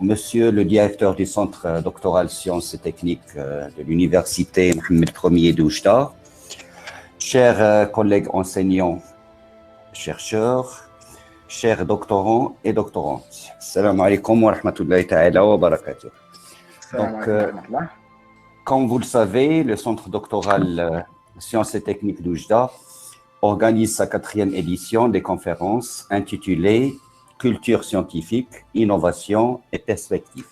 Monsieur le directeur du Centre doctoral Sciences et Techniques de l'Université Mohamed Ier d'Oujda, chers collègues enseignants, chercheurs, chers doctorants et doctorantes, Assalamu alaikum wa rahmatullahi ta'ala wa barakatuh. Donc, comme vous le savez, le Centre doctoral Sciences et Techniques d'Oujda organise sa 4e édition des conférences intitulée Culture scientifique, innovation et perspective.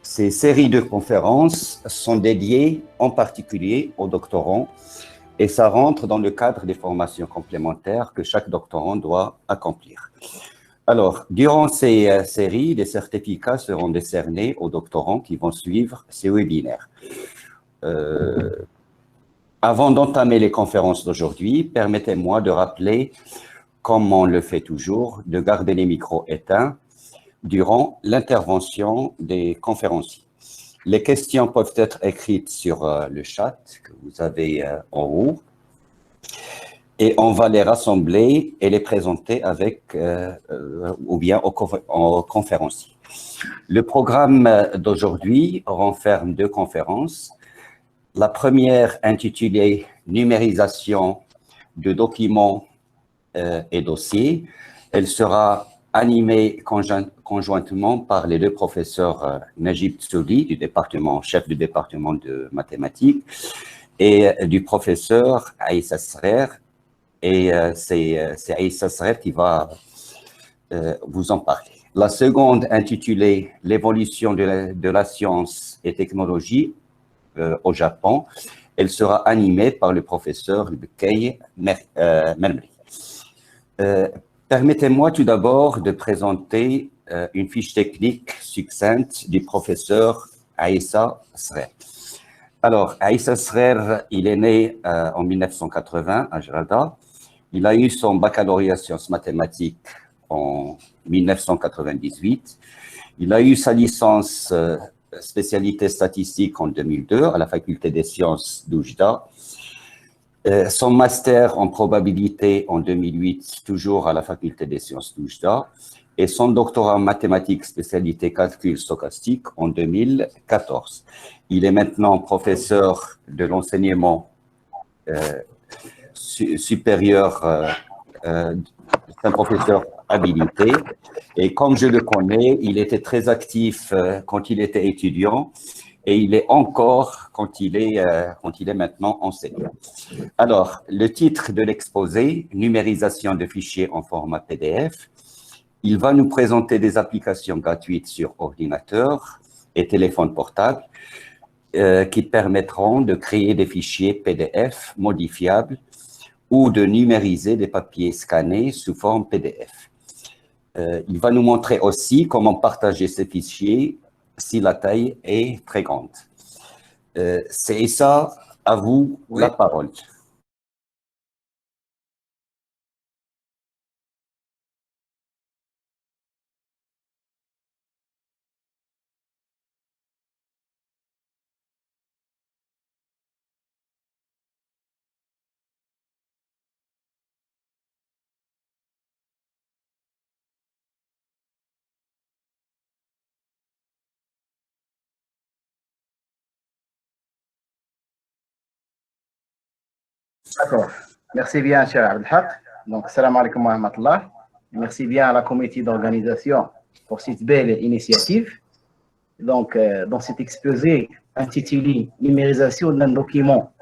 Ces séries de conférences sont dédiées en particulier aux doctorants et ça rentre dans le cadre des formations complémentaires que chaque doctorant doit accomplir. Alors, durant ces séries, des certificats seront décernés aux doctorants qui vont suivre ces webinaires. Avant d'entamer les conférences d'aujourd'hui, permettez-moi de rappeler, comme on le fait toujours, de garder les micros éteints durant l'intervention des conférenciers. Les questions peuvent être écrites sur le chat que vous avez en haut et on va les rassembler et les présenter avec ou bien aux conférenciers. Le programme d'aujourd'hui renferme 2 conférences. La première intitulée « Numérisation de documents et dossiers ». Elle sera animée conjointement par les 2 professeurs Najib Tsouli, chef du département de mathématiques, et du professeur Aïssa Srer. Et c'est Aïssa Srer qui va vous en parler. La seconde, intitulée « L'évolution de la science et technologie au Japon », elle sera animée par le professeur Kei Mermri. Permettez-moi tout d'abord de présenter une fiche technique succincte du professeur Aïssa Srer. Alors, Aïssa Srer, il est né en 1980 à Jalda. Il a eu son baccalauréat sciences mathématiques en 1998. Il a eu sa licence spécialité statistique en 2002 à la faculté des sciences d'Oujda. Son master en probabilité en 2008, toujours à la faculté des sciences d'Oujda, et son doctorat en mathématiques spécialité calcul stochastique en 2014. Il est maintenant professeur de l'enseignement supérieur, c'est un professeur habilité, et comme je le connais, il était très actif quand il était étudiant, et il est encore quand il est maintenant enseignant. Alors, le titre de l'exposé, « Numérisation de fichiers en format PDF », il va nous présenter des applications gratuites sur ordinateur et téléphone portable qui permettront de créer des fichiers PDF modifiables ou de numériser des papiers scannés sous forme PDF. Il va nous montrer aussi comment partager ces fichiers si la taille est très grande. C'est ça, à vous la parole. D'accord. Merci bien, cher Abdelhak. Donc, salam alaikum wa rahmatullah. Merci bien à la comité d'organisation pour cette belle initiative. Donc, dans cet exposé intitulé « Numérisation d'un document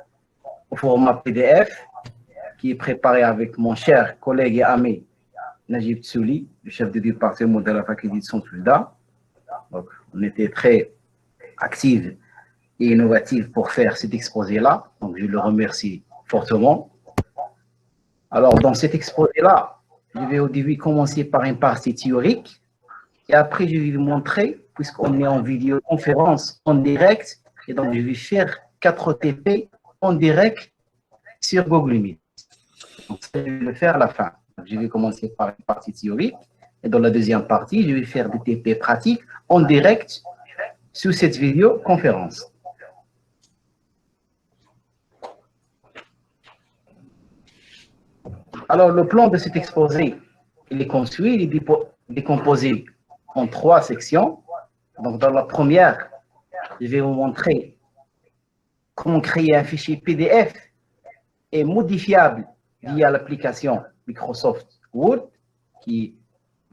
au format PDF », qui est préparé avec mon cher collègue et ami Najib Tsouli, le chef du département de la faculté de sciences d'Oujda. Donc, on était très actifs et innovatifs pour faire cet exposé-là. Donc, je le remercie fortement. Alors, dans cet exposé-là, je vais au début commencer par une partie théorique et après, je vais vous montrer, puisqu'on est en vidéoconférence en direct, et donc je vais faire 4 TP en direct sur Google Meet. Donc, je vais le faire à la fin. Donc, je vais commencer par une partie théorique et dans la deuxième partie, je vais faire des TP pratiques en direct sur cette vidéoconférence. Alors, le plan de cet exposé, il est construit, il est décomposé en 3 sections. Donc, dans la première, je vais vous montrer comment créer un fichier PDF et modifiable via l'application Microsoft Word, qui est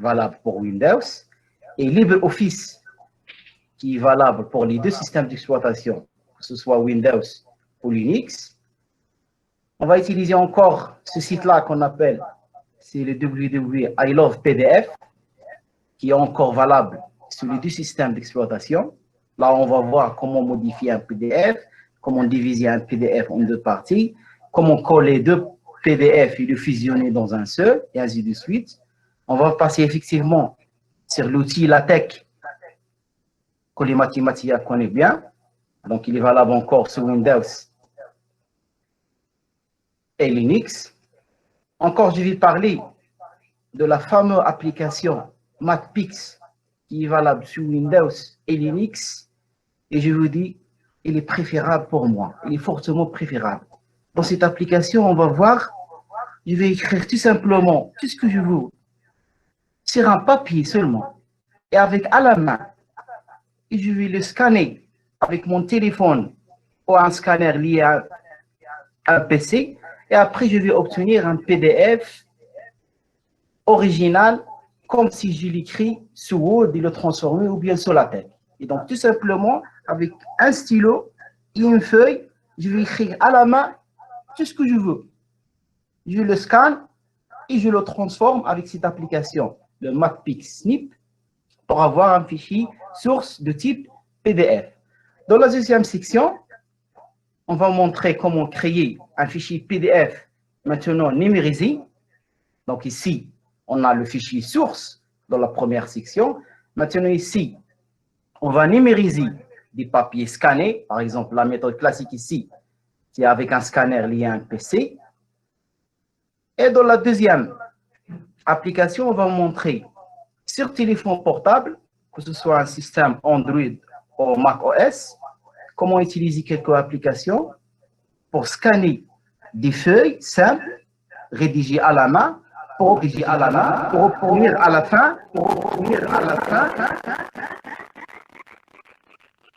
valable pour Windows, et LibreOffice, qui est valable pour les 2 systèmes d'exploitation, que ce soit Windows ou Linux. On va utiliser encore ce site-là qu'on appelle, c'est le www.ilovepdf, qui est encore valable sur les 2 systèmes d'exploitation. Là, on va voir comment modifier un PDF, comment diviser un PDF en 2 parties, comment coller 2 PDF et le fusionner dans un seul, et ainsi de suite. On va passer effectivement sur l'outil LaTeX, que les mathématiciens connaissent bien. Donc, il est valable encore sur Windows et Linux. Encore, je vais parler de la fameuse application MathPix, qui est valable sur Windows et Linux. Et je vous dis, il est préférable pour moi. Il est fortement préférable. Dans cette application, on va voir, je vais écrire tout simplement tout ce que je veux sur un papier seulement et avec à la main. Et je vais le scanner avec mon téléphone ou un scanner lié à un PC. Et après, je vais obtenir un PDF original, comme si je l'écris sur Word et le transformer ou bien sur la tête. Et donc, tout simplement, avec un stylo et une feuille, je vais écrire à la main tout ce que je veux. Je le scanne et je le transforme avec cette application, le MathPix Snip, pour avoir un fichier source de type PDF. Dans la deuxième section, on va montrer comment créer un fichier PDF maintenant numérisé. Donc ici, on a le fichier source dans la première section. Maintenant ici, on va numériser des papiers scannés. Par exemple, la méthode classique ici, c'est avec un scanner lié à un PC. Et dans la deuxième application, on va montrer sur téléphone portable, que ce soit un système Android ou Mac OS, comment utiliser quelques applications pour scanner des feuilles simples, rédigées à la main, pour obtenir à la fin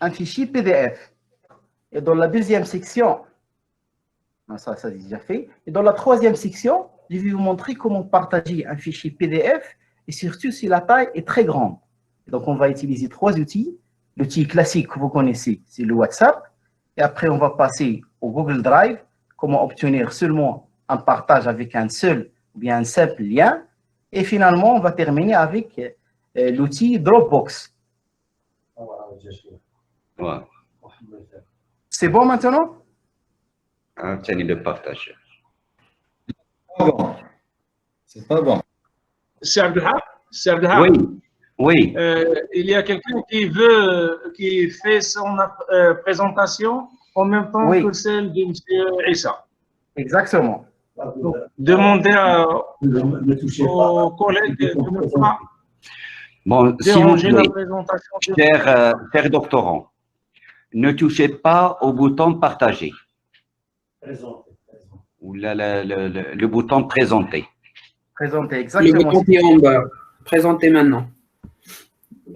un fichier PDF. Et dans la deuxième section, ça c'est déjà fait. Et dans la troisième section, je vais vous montrer comment partager un fichier PDF et surtout si la taille est très grande. Donc, on va utiliser 3 outils. L'outil classique que vous connaissez, c'est le WhatsApp. Et après, on va passer au Google Drive. Comment obtenir seulement un partage avec un seul ou bien un simple lien. Et finalement, on va terminer avec l'outil Dropbox. Ouais. C'est bon maintenant? C'est de partage. Bon. C'est pas bon. C'est Abdelhak. Oui, oui. Il y a quelqu'un qui fait son présentation en même temps Oui. que celle de M. Issa. Exactement. Donc, demandez aux collègues de ne pas Bon, s'il vous déranger la plaît, présentation. cher doctorant, ne touchez pas au bouton partager ou le bouton présenter. Présenter, Le exactement. bouton qui est en bas. Présenter maintenant.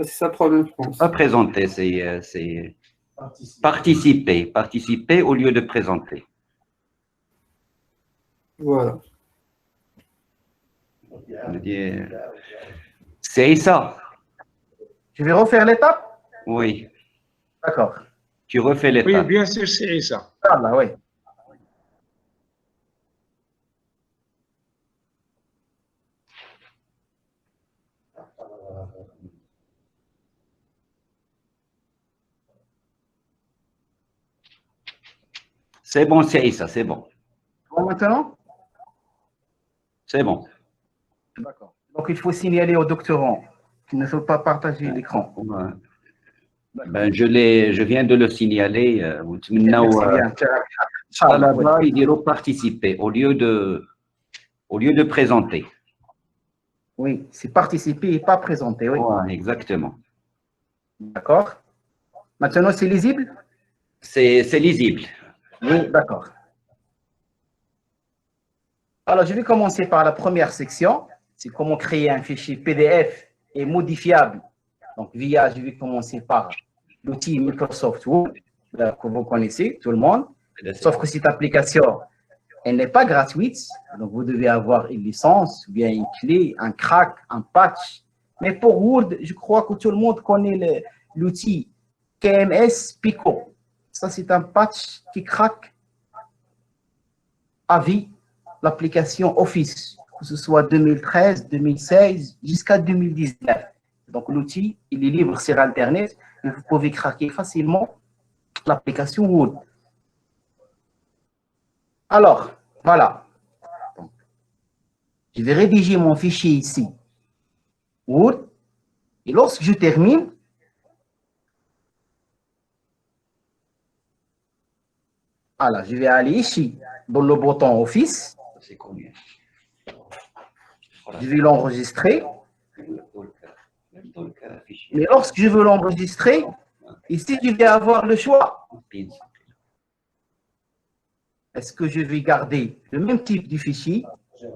C'est ça le problème, je pense. Pas présenter, c'est participer. Participer au lieu de présenter. Voilà. C'est ça. Je vais refaire l'étape? Oui. D'accord. Tu refais Oui, l'étape. bien sûr, c'est Issa. Voilà, oui. C'est bon, c'est ça, c'est bon. Bon, maintenant? C'est bon. D'accord. Donc, il faut signaler au doctorant qu'il ne faut pas partager l'écran. Ouais. Ben, je viens de le signaler. Maintenant, là-bas, il dit participer au lieu de présenter. Oui, c'est participer et pas présenter, oui. Ouais, exactement. D'accord. Maintenant, c'est lisible? C'est lisible. Oui, d'accord. Alors, je vais commencer par la première section. C'est comment créer un fichier PDF et modifiable Donc, je vais commencer par l'outil Microsoft Word, que vous connaissez, tout le monde. Sauf que cette application, elle n'est pas gratuite. Donc, vous devez avoir une licence, ou bien une clé, un crack, un patch. Mais pour Word, je crois que tout le monde connaît l'outil KMS Pico. Ça, c'est un patch qui craque à vie l'application Office, que ce soit 2013, 2016, jusqu'à 2019. Donc, l'outil, il est libre sur Internet et vous pouvez craquer facilement l'application Word. Alors, voilà. Donc, je vais rédiger mon fichier ici, Word, et lorsque je termine, voilà, je vais aller ici, dans le bouton Office. C'est combien? Je vais l'enregistrer. Mais lorsque je veux l'enregistrer, ici, je vais avoir le choix. Est-ce que je vais garder le même type de fichier,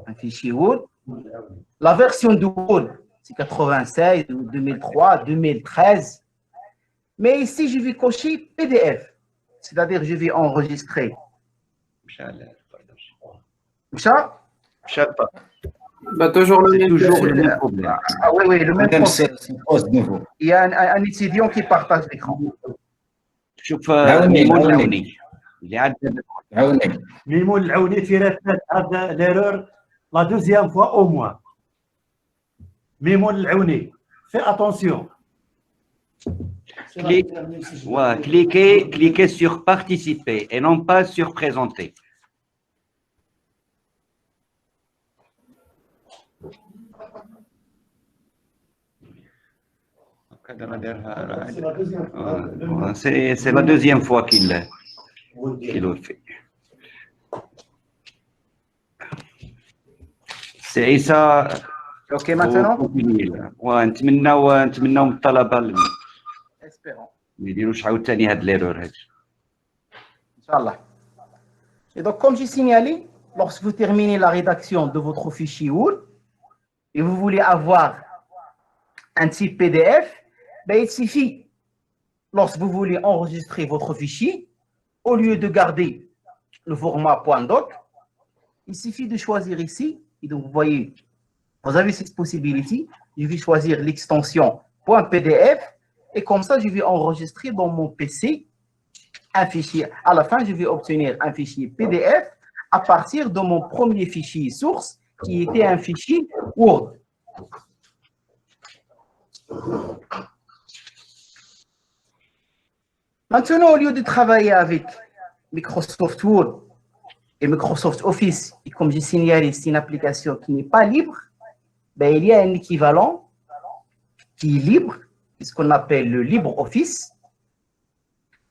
un fichier Word? La version de Word, c'est 96, 2003, 2013. Mais ici, je vais cocher PDF. C'est-à-dire, je vais enregistrer. Bah, toujours le même. Toujours le même problème. Ah oui, oui, le même Même problème. c'est pose de nouveau. Il y a un étudiant qui partage l'écran. شوف عاوني، ميمون عاوني. العوني اللي عندنا عاوني. Mimoun Laouni fait l'erreur la deuxième fois au moins. Mimoun Laouni, fais attention. cliquez sur participer et non pas sur présenter. C'est la deuxième fois qu'il le fait. C'est Issa. OK, maintenant? ونتمناو من الطلبه ما Espérons. يديروش عاوتاني هاد ليرور هاد. Inch'Allah. Et donc, comme j'ai signalé, lorsque vous terminez la rédaction de votre fichier Word et vous voulez avoir un type PDF, ben, il suffit, lorsque vous voulez enregistrer votre fichier, au lieu de garder le format .doc, il suffit de choisir ici. Et donc, vous voyez, vous avez cette possibilité. Je vais choisir l'extension .pdf et comme ça, je vais enregistrer dans mon PC un fichier. À la fin, je vais obtenir un fichier PDF à partir de mon premier fichier source qui était un fichier Word. Maintenant, au lieu de travailler avec Microsoft Word et Microsoft Office, et comme j'ai signalé, c'est une application qui n'est pas libre, ben, il y a un équivalent qui est libre, ce qu'on appelle le LibreOffice.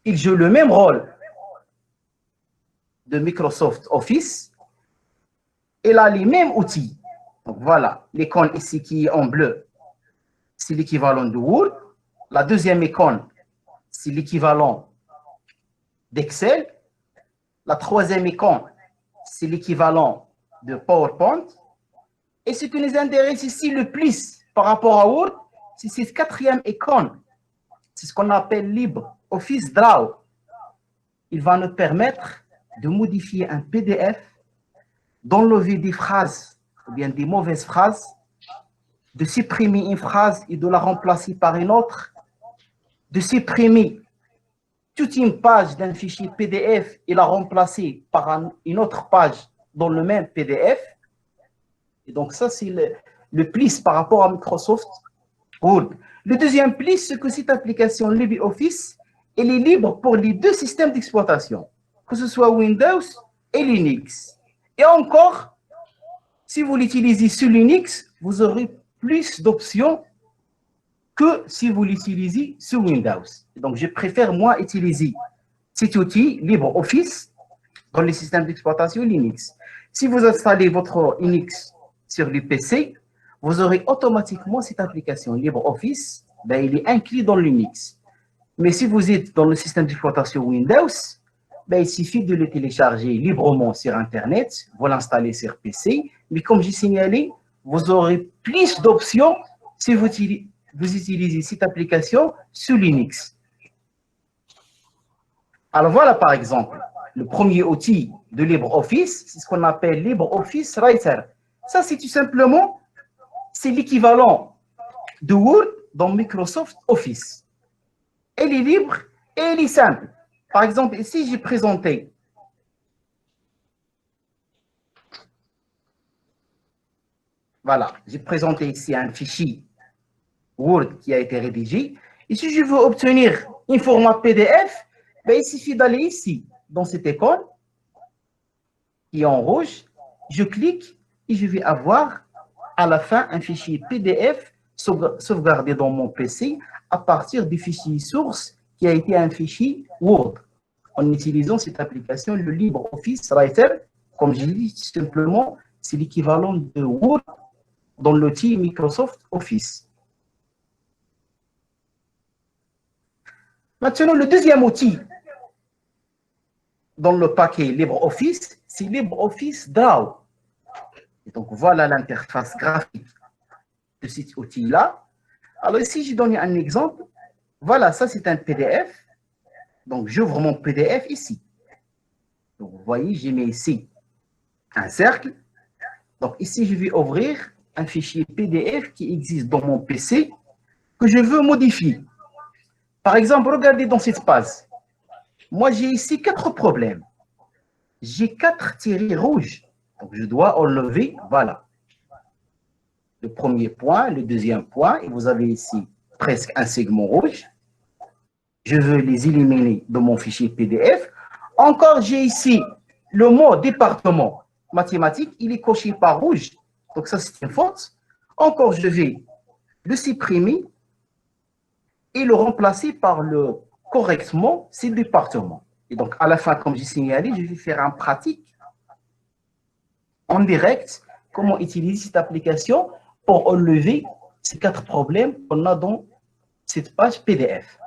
Il joue le même rôle de Microsoft Office. Il a les mêmes outils. Donc voilà, l'icône ici qui est en bleu, c'est l'équivalent de Word. La deuxième icône, c'est l'équivalent d'Excel. La troisième icône, c'est l'équivalent de PowerPoint. Et ce qui nous intéresse ici le plus par rapport à Word, c'est cette quatrième icône. C'est ce qu'on appelle LibreOffice Draw. Il va nous permettre de modifier un PDF, d'enlever des phrases ou bien des mauvaises phrases, de supprimer une phrase et de la remplacer par une autre, de supprimer toute une page d'un fichier PDF et la remplacer par une autre page dans le même PDF. Et donc ça, c'est le plus par rapport à Microsoft Word. Le deuxième plus, c'est que cette application LibreOffice, elle est libre pour les deux systèmes d'exploitation, que ce soit Windows et Linux. Et encore, si vous l'utilisez sur Linux, vous aurez plus d'options que si vous l'utilisez sur Windows. Donc, je préfère, moi, utiliser cet outil LibreOffice dans les systèmes d'exploitation Linux. Si vous installez votre Linux sur le PC, vous aurez automatiquement cette application LibreOffice, ben, il est inclus dans Linux. Mais si vous êtes dans le système d'exploitation Windows, ben, il suffit de le télécharger librement sur Internet, vous l'installez sur PC. Mais comme j'ai signalé, vous aurez plus d'options si vous vous utilisez cette application sous Linux. Alors voilà par exemple, le premier outil de LibreOffice, c'est ce qu'on appelle LibreOffice Writer. Ça, c'est tout simplement, c'est l'équivalent de Word dans Microsoft Office. Elle est libre et elle est simple. Par exemple, ici, j'ai présenté j'ai présenté ici un fichier Word qui a été rédigé. Et si je veux obtenir un format PDF, ben, il suffit d'aller ici, dans cette icône, qui est en rouge. Je clique et je vais avoir à la fin un fichier PDF sauvegardé dans mon PC à partir du fichier source qui a été un fichier Word. En utilisant cette application, le LibreOffice Writer, comme je dis simplement, c'est l'équivalent de Word dans l'outil Microsoft Office. Maintenant, le deuxième outil dans le paquet LibreOffice, c'est LibreOffice Draw. Et donc, voilà l'interface graphique de cet outil-là. Alors ici, j'ai donné un exemple. Voilà, ça c'est un PDF. Donc, j'ouvre mon PDF ici. Donc, vous voyez, j'ai mis ici un cercle. Donc, ici, je vais ouvrir un fichier PDF qui existe dans mon PC que je veux modifier. Par exemple, regardez dans cette page. Moi, j'ai ici 4 problèmes. J'ai 4 tirés rouges. Donc, je dois enlever, voilà. Le premier point, le deuxième point, et vous avez ici presque un segment rouge. Je veux les éliminer de mon fichier PDF. Encore, j'ai ici le mot département mathématique, il est coché par rouge. Donc, ça, c'est une faute. Encore, je vais le supprimer et le remplacer par le correctement, c'est département. Et donc, à la fin, comme j'ai signalé, je vais faire en pratique, en direct, comment utiliser cette application pour enlever ces 4 problèmes qu'on a dans cette page PDF.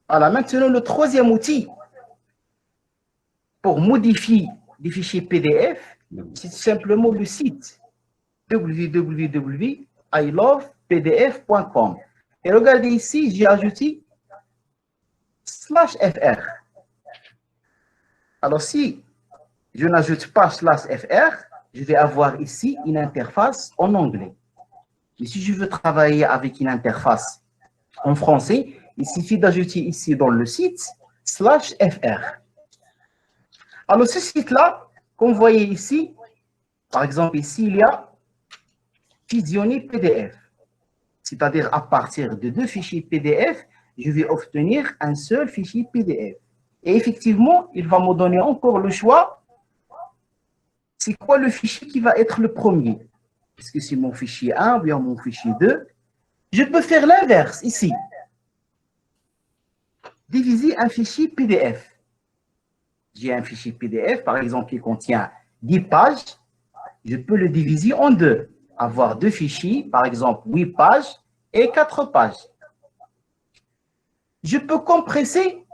Voilà, maintenant, le troisième outil pour modifier des fichiers PDF, c'est simplement le site www.ilovepdf.com. Et regardez ici, j'ai ajouté /fr. Alors, si je n'ajoute pas /fr, je vais avoir ici une interface en anglais. Mais si je veux travailler avec une interface en français, il suffit d'ajouter ici dans le site /fr. Alors, ce site-là, comme vous voyez ici, par exemple, ici, il y a fusionner PDF. C'est-à-dire, à partir de 2 fichiers PDF, je vais obtenir un seul fichier PDF. Et effectivement, il va me donner encore le choix. C'est quoi le fichier qui va être le premier? Est-ce que c'est mon fichier 1 ou bien mon fichier 2? Je peux faire l'inverse ici. Diviser un fichier PDF. J'ai un fichier PDF, par exemple, qui contient 10 pages. Je peux le diviser en 2. Avoir 2 fichiers, par exemple, 8 pages et 4 pages. Je peux compresser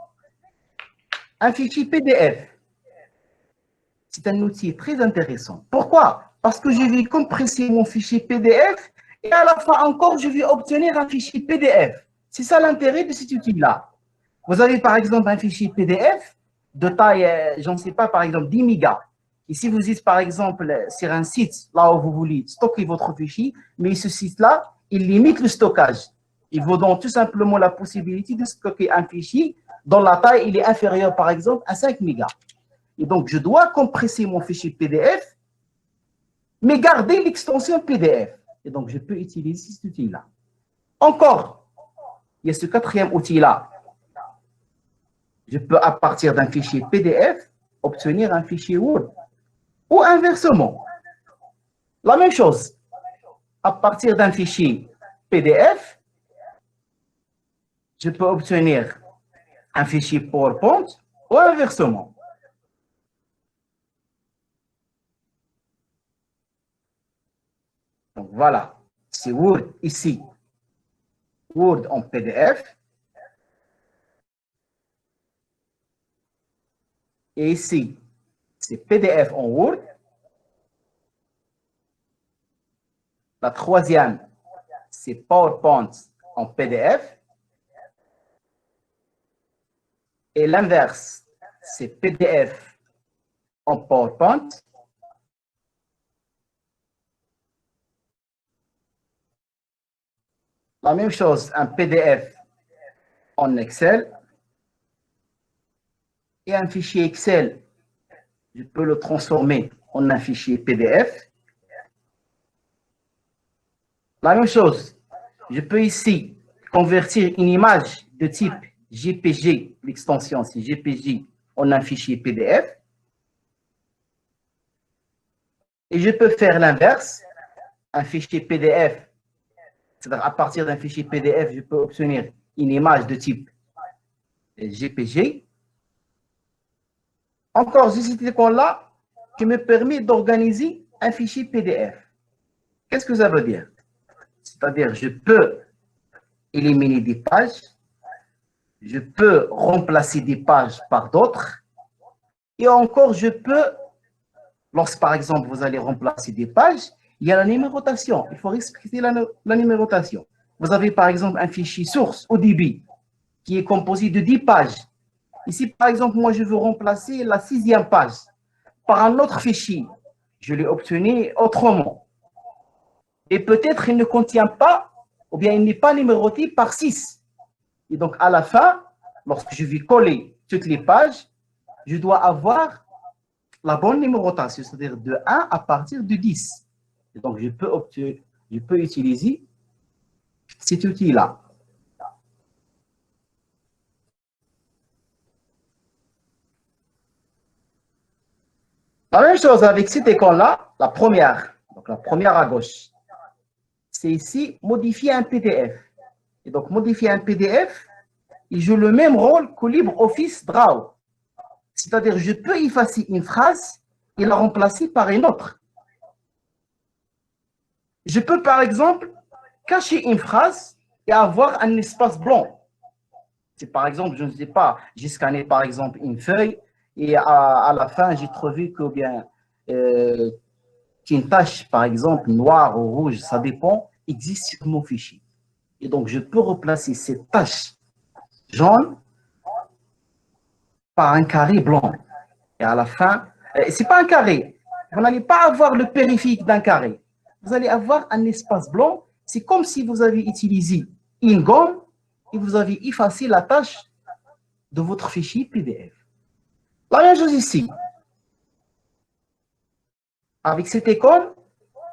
un fichier PDF. C'est un outil très intéressant. Pourquoi? Parce que je vais compresser mon fichier PDF et à la fin encore, je vais obtenir un fichier PDF. C'est ça l'intérêt de cet outil-là. Vous avez par exemple un fichier PDF de taille, je ne sais pas, par exemple 10 mégas. Et si vous êtes par exemple sur un site, là où vous voulez stocker votre fichier, mais ce site-là, il limite le stockage. Il vous donne tout simplement la possibilité de stocker un fichier dont la taille il est inférieure par exemple à 5 mégas. Et donc, je dois compresser mon fichier PDF, mais garder l'extension PDF. Et donc, je peux utiliser cet outil-là. Encore, il y a ce 4e outil-là. Je peux, à partir d'un fichier PDF, obtenir un fichier Word. Ou inversement. La même chose. À partir d'un fichier PDF, je peux obtenir un fichier PowerPoint ou inversement. Donc voilà, c'est Word ici. Word en PDF. Et ici, c'est PDF en Word. La troisième, c'est PowerPoint en PDF. Et l'inverse, c'est PDF en PowerPoint. La même chose, un PDF en Excel. Et un fichier Excel, je peux le transformer en un fichier PDF. La même chose, je peux ici convertir une image de type JPG, l'extension c'est JPG, en un fichier PDF. Et je peux faire l'inverse, un fichier PDF, c'est-à-dire à partir d'un fichier PDF, je peux obtenir une image de type JPG. Encore, j'ai cet écran-là qui me permet d'organiser un fichier PDF. Qu'est-ce que ça veut dire? C'est-à-dire, je peux éliminer des pages, je peux remplacer des pages par d'autres, et encore, je peux, lorsque par exemple, vous allez remplacer des pages, il y a la numérotation. Il faut respecter la numérotation. Vous avez par exemple un fichier source au début qui est composé de 10 pages. Ici, par exemple, moi, je veux remplacer la 6e page par un autre fichier. Je l'ai obtenu autrement. Et peut-être il ne contient pas, ou bien il n'est pas numéroté par 6. Et donc, à la fin, lorsque je vais coller toutes les pages, je dois avoir la bonne numérotation, c'est-à-dire de 1 à partir de 10. Et donc, je peux utiliser cet outil-là. La même chose avec cet écran-là, la première, donc la première à gauche, c'est ici modifier un PDF. Et donc, modifier un PDF, il joue le même rôle que LibreOffice Draw. C'est-à-dire, je peux effacer une phrase et la remplacer par une autre. Je peux, par exemple, cacher une phrase et avoir un espace blanc. C'est par exemple, je ne sais pas, j'ai scanné par exemple une feuille et à la fin, j'ai trouvé que bien qu'une tache, par exemple, noire ou rouge, ça dépend, existe sur mon fichier. Et donc, je peux remplacer cette tache jaune par un carré blanc. Et à la fin, ce n'est pas un carré. Vous n'allez pas avoir le périphérique d'un carré. Vous allez avoir un espace blanc. C'est comme si vous avez utilisé une gomme et vous avez effacé la tâche de votre fichier PDF. La même chose ici. Avec cette icône,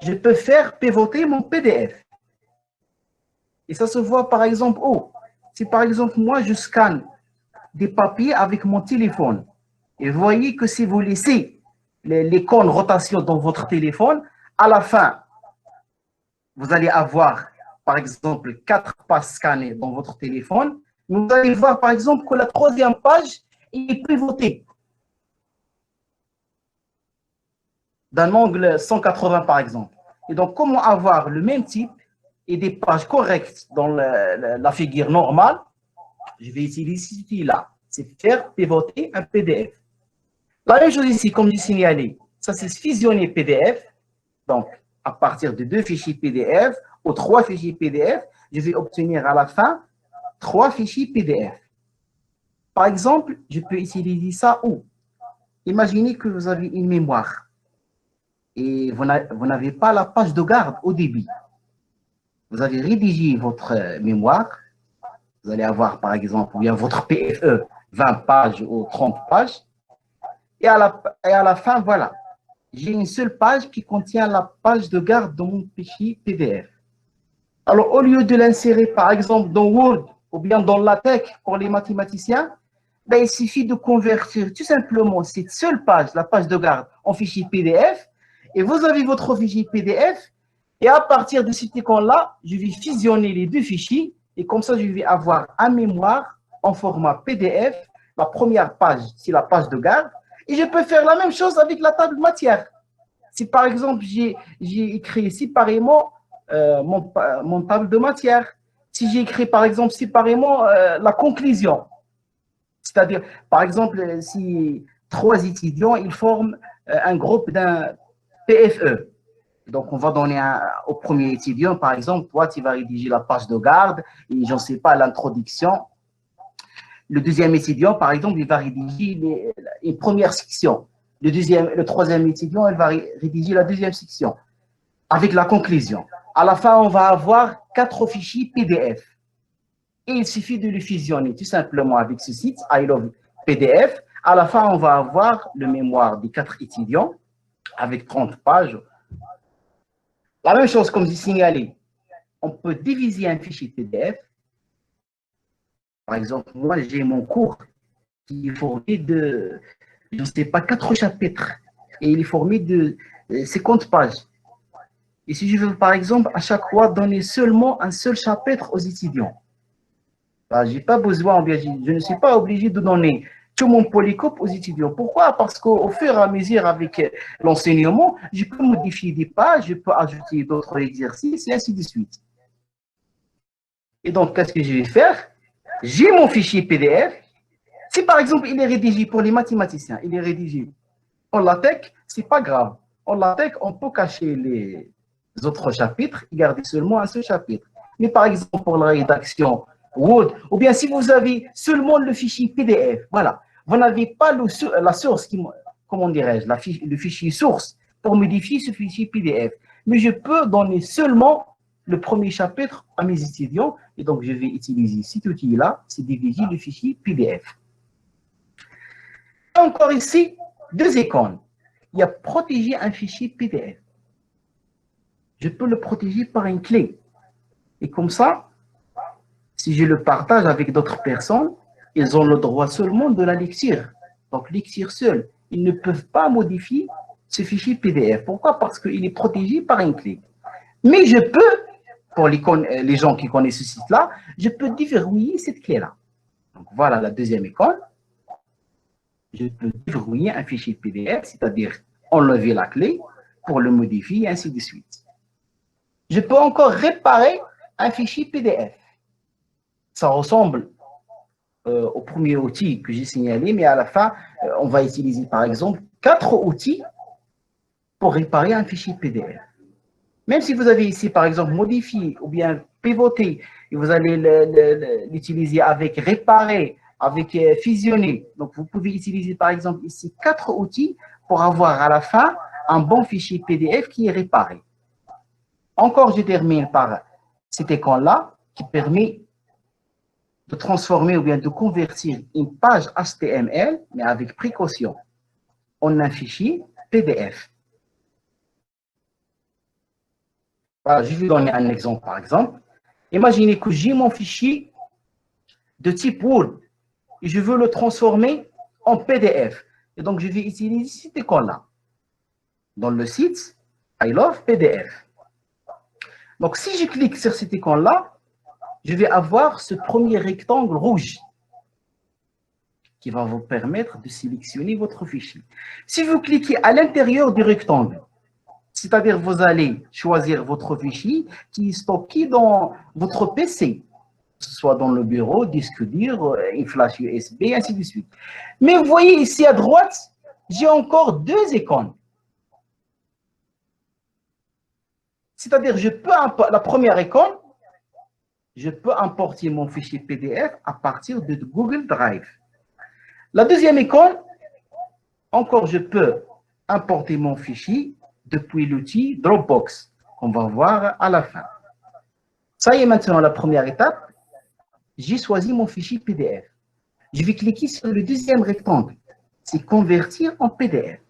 je peux faire pivoter mon PDF. Et ça se voit par exemple où? Si par exemple, moi, je scanne des papiers avec mon téléphone, et vous voyez que si vous laissez l'icône rotation dans votre téléphone, à la fin, vous allez avoir, par exemple, 4 pages scannées dans votre téléphone. Vous allez voir, par exemple, que la 3e page est pivotée d'un angle 180, par exemple. Et donc, comment avoir le même type et des pages correctes dans la figure normale? Je vais utiliser cet outil-là. C'est faire pivoter un PDF. La même chose ici, comme j'ai signalé, ça c'est fusionner PDF. Donc, à partir de 2 fichiers PDF ou 3 fichiers PDF, je vais obtenir à la fin 3 fichiers PDF. Par exemple, je peux utiliser ça où? Imaginez que vous avez une mémoire et vous n'avez pas la page de garde au début. Vous avez rédigé votre mémoire. Vous allez avoir, par exemple, bien votre PFE, 20 pages ou 30 pages. Et à la fin, voilà, j'ai une seule page qui contient la page de garde de mon fichier PDF. Alors, au lieu de l'insérer, par exemple, dans Word ou bien dans LaTeX pour les mathématiciens, ben, il suffit de convertir tout simplement cette seule page, la page de garde, en fichier PDF. Et vous avez votre fichier PDF. Et à partir de cet écran-là, je vais fusionner les 2 fichiers. Et comme ça, je vais avoir un mémoire en format PDF. La première page, c'est la page de garde. Et je peux faire la même chose avec la table matière. Si par exemple, j'ai écrit séparément mon table de matière, si j'ai écrit par exemple séparément la conclusion, c'est-à-dire par exemple, si 3 étudiants, ils forment un groupe d'un PFE. Donc, on va donner au premier étudiant, par exemple, toi, tu vas rédiger la page de garde et, je ne sais pas, l'introduction. Le deuxième étudiant, par exemple, il va rédiger une première section. Le troisième étudiant, il va rédiger la deuxième section avec la conclusion. À la fin, on va avoir 4 fichiers PDF. Et il suffit de les fusionner tout simplement avec ce site, I Love PDF. À la fin, on va avoir le mémoire des 4 étudiants avec 30 pages. La même chose, comme j'ai signalé, on peut diviser un fichier PDF. Par exemple, moi, j'ai mon cours qui est formé de, je ne sais pas, 4 chapitres. Et il est formé de 50 pages. Et si je veux, par exemple, à chaque fois donner seulement un seul chapitre aux étudiants, je n'ai pas besoin, je ne suis pas obligé de donner tout mon polycope aux étudiants. Pourquoi? Parce qu'au fur et à mesure, avec l'enseignement, je peux modifier des pages, je peux ajouter d'autres exercices, et ainsi de suite. Et donc, qu'est-ce que je vais faire? J'ai mon fichier PDF. Si, par exemple, il est rédigé pour les mathématiciens, il est rédigé en LaTeX, ce n'est pas grave. En LaTeX, on peut cacher les autres chapitres et garder seulement un seul chapitre. Mais par exemple, pour la rédaction Word, ou bien si vous avez seulement le fichier PDF, voilà, vous n'avez pas la source, comment dirais-je, le fichier source pour modifier ce fichier PDF. Mais je peux donner seulement le premier chapitre à mes étudiants, et donc je vais utiliser cet outil-là, c'est diviser le fichier PDF. Encore ici, 2 icônes. Il y a protéger un fichier PDF. Je peux le protéger par une clé. Et comme ça, si je le partage avec d'autres personnes, ils ont le droit seulement de la lecture. Donc, lecture seule. Ils ne peuvent pas modifier ce fichier PDF. Pourquoi? Parce qu'il est protégé par une clé. Mais je peux, pour les gens qui connaissent ce site-là, je peux déverrouiller cette clé-là. Donc, voilà la deuxième icône. Je peux déverrouiller un fichier PDF, c'est-à-dire enlever la clé pour le modifier, et ainsi de suite. Je peux encore réparer un fichier PDF. Ça ressemble au premier outil que j'ai signalé, mais à la fin, on va utiliser par exemple 4 outils pour réparer un fichier PDF. Même si vous avez ici, par exemple, modifié ou bien pivoté, et vous allez l'utiliser avec réparer, avec fusionner. Donc, vous pouvez utiliser, par exemple, ici 4 outils pour avoir à la fin un bon fichier PDF qui est réparé. Encore, je termine par cet écran-là qui permet de transformer ou bien de convertir une page HTML, mais avec précaution, en un fichier PDF. Voilà, je vais donner un exemple, par exemple. Imaginez que j'ai mon fichier de type Word et je veux le transformer en PDF. Et donc, je vais utiliser cet icône-là dans le site I Love PDF. Donc, si je clique sur cet icône-là, je vais avoir ce premier rectangle rouge qui va vous permettre de sélectionner votre fichier. Si vous cliquez à l'intérieur du rectangle, c'est-à-dire vous allez choisir votre fichier qui est stocké dans votre PC, que ce soit dans le bureau, disque dur, une flash USB, ainsi de suite. Mais vous voyez ici à droite, j'ai encore 2 icônes. C'est-à-dire, la première icône, je peux importer mon fichier PDF à partir de Google Drive. La deuxième icône, encore, je peux importer mon fichier depuis l'outil Dropbox, qu'on va voir à la fin. Ça y est, maintenant, la première étape, j'ai choisi mon fichier PDF. Je vais cliquer sur le deuxième rectangle, c'est convertir en PDF.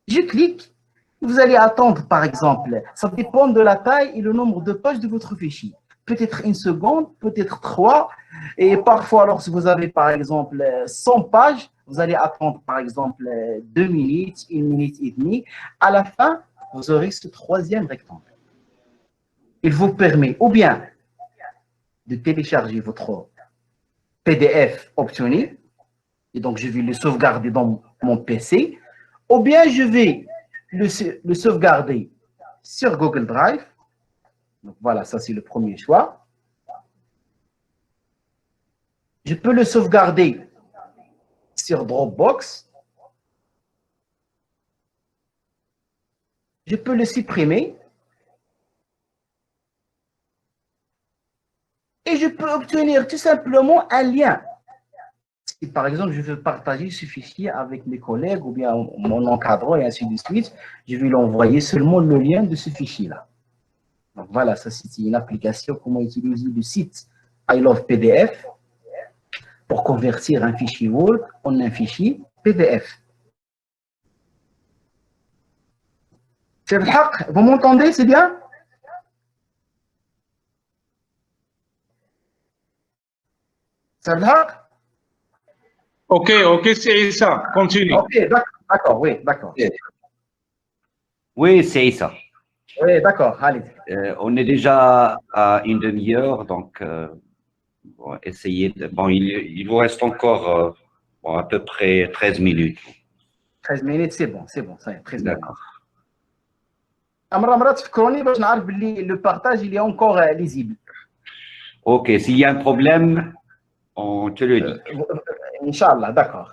Je clique, vous allez attendre, par exemple, ça dépend de la taille et le nombre de pages de votre fichier. Peut-être 1 seconde, peut-être 3, et parfois, lorsque vous avez, par exemple, 100 pages, vous allez attendre, par exemple, 2 minutes, 1 minute et demie. À la fin, vous aurez ce troisième rectangle. Il vous permet ou bien de télécharger votre PDF optionné, et donc je vais le sauvegarder dans mon PC, ou bien je vais le sauvegarder sur Google Drive. Donc voilà, ça c'est le premier choix. Je peux le sauvegarder sur Dropbox. je peux le supprimer et je peux obtenir tout simplement un lien. Si par exemple, je veux partager ce fichier avec mes collègues ou bien mon encadrant et ainsi de suite, je vais l'envoyer seulement le lien de ce fichier-là. Donc voilà, ça c'est une application, comment utiliser le site I Love PDF pour convertir un fichier Word en un fichier PDF. Chef Haq, vous m'entendez, c'est bien? Chef Haq? Ok, c'est ça. Continue. Ok, d'accord, oui, d'accord. Oui, c'est ça. Oui, d'accord, allez. On est déjà à une demi-heure, donc bon, essayez de… Bon, il vous reste encore bon, à peu près 13 minutes. 13 minutes, c'est bon, ça y est, 13 minutes. D'accord. مرات تفكروني باش نعرف باللي le partage il est encore lisible. Ok, s'il y a un problème, on te le dit. Inch'Allah, d'accord.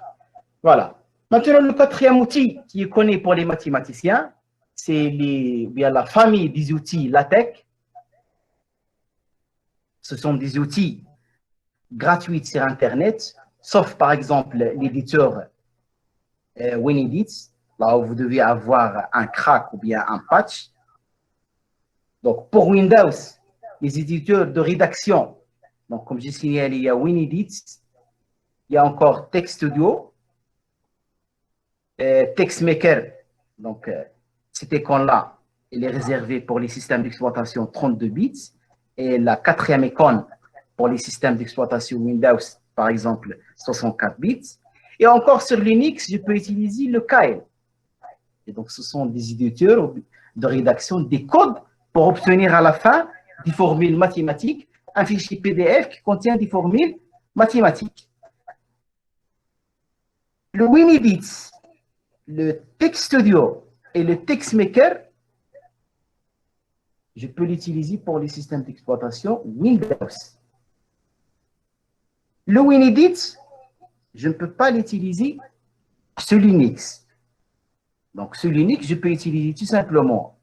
Voilà. Maintenant, le quatrième outil qui est connu pour les mathématiciens, c'est bien la famille des outils LaTeX. Ce sont des outils gratuits sur Internet, sauf par exemple l'éditeur WinEdit, là où vous devez avoir un crack ou bien un patch. Donc, pour Windows, les éditeurs de rédaction, donc comme j'ai signalé, il y a WinEdit, il y a encore TextStudio, TextMaker, donc cet icône-là, il est réservé pour les systèmes d'exploitation 32 bits, et la quatrième icône pour les systèmes d'exploitation Windows, par exemple, 64 bits. Et encore sur Linux, je peux utiliser le Kyle. Et donc, ce sont des éditeurs de rédaction des codes pour obtenir à la fin des formules mathématiques, un fichier PDF qui contient des formules mathématiques. Le WinEdit, le TextStudio et le TextMaker, je peux l'utiliser pour les systèmes d'exploitation Windows. Le WinEdit, je ne peux pas l'utiliser sur Linux. Donc, sur Linux, je peux utiliser tout simplement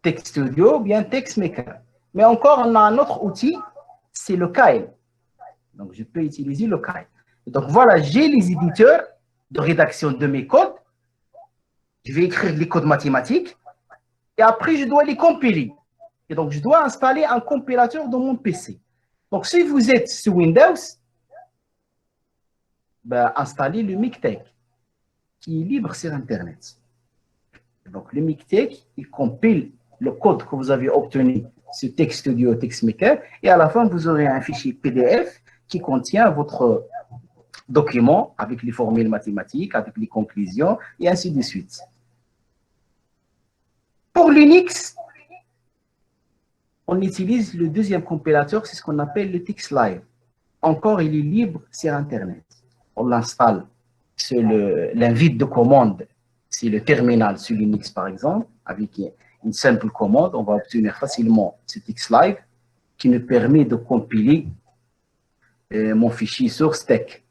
TextStudio ou bien TextMaker. Mais encore, on a un autre outil, c'est le Kyle. Donc, je peux utiliser le Kyle. Donc, voilà, j'ai les éditeurs de rédaction de mes codes. Je vais écrire les codes mathématiques et après, je dois les compiler. Et donc, je dois installer un compilateur dans mon PC. Donc, si vous êtes sur Windows, ben, installez le MikTeX qui est libre sur Internet. Donc, le MikTeX, il compile le code que vous avez obtenu sur TextStudio, TextMaker, et à la fin, vous aurez un fichier PDF qui contient votre document avec les formules mathématiques, avec les conclusions, et ainsi de suite. Pour Linux, on utilise le deuxième compilateur, c'est ce qu'on appelle le TextLive. Encore, il est libre sur Internet. On l'installe sur l'invite de commande, c'est le terminal sur Linux par exemple, avec une simple commande, on va obtenir facilement ce TextLive qui nous permet de compiler mon fichier source TeX.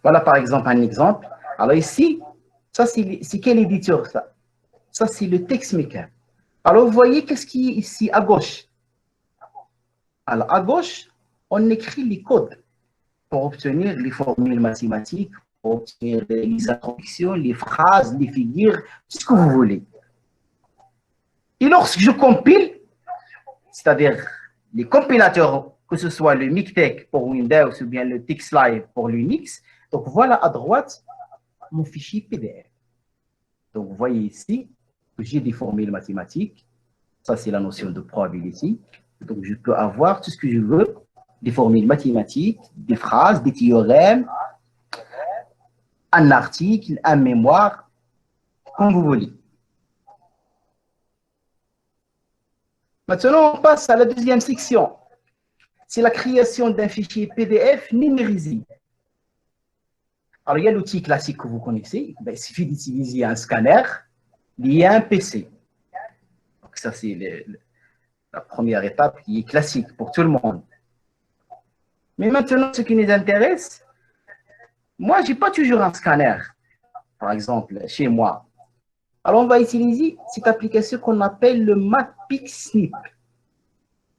Voilà par exemple un exemple. Alors ici, ça c'est quel éditeur ça? Ça c'est le TextMaker. Alors vous voyez qu'est-ce qui est ici à gauche? Alors à gauche, on écrit les codes pour obtenir les formules mathématiques, pour obtenir les introductions, les phrases, les figures, tout ce que vous voulez. Et lorsque je compile, c'est-à-dire les compilateurs, que ce soit le MikTeX pour Windows ou bien le TextLive pour Linux, donc voilà à droite mon fichier PDF. Donc vous voyez ici que j'ai des formules mathématiques, ça c'est la notion de probability, donc je peux avoir tout ce que je veux, des formules mathématiques, des phrases, des théorèmes, un article, un mémoire, comme vous voulez. Maintenant, on passe à la deuxième section. C'est la création d'un fichier PDF numérisé. Alors, il y a l'outil classique que vous connaissez. Ben, il suffit d'utiliser un scanner lié à un PC. Donc, ça, c'est la première étape qui est classique pour tout le monde. Mais maintenant, ce qui nous intéresse, Moi, je n'ai pas toujours un scanner, par exemple, chez moi. Alors, on va utiliser cette application qu'on appelle le Matpix Snip.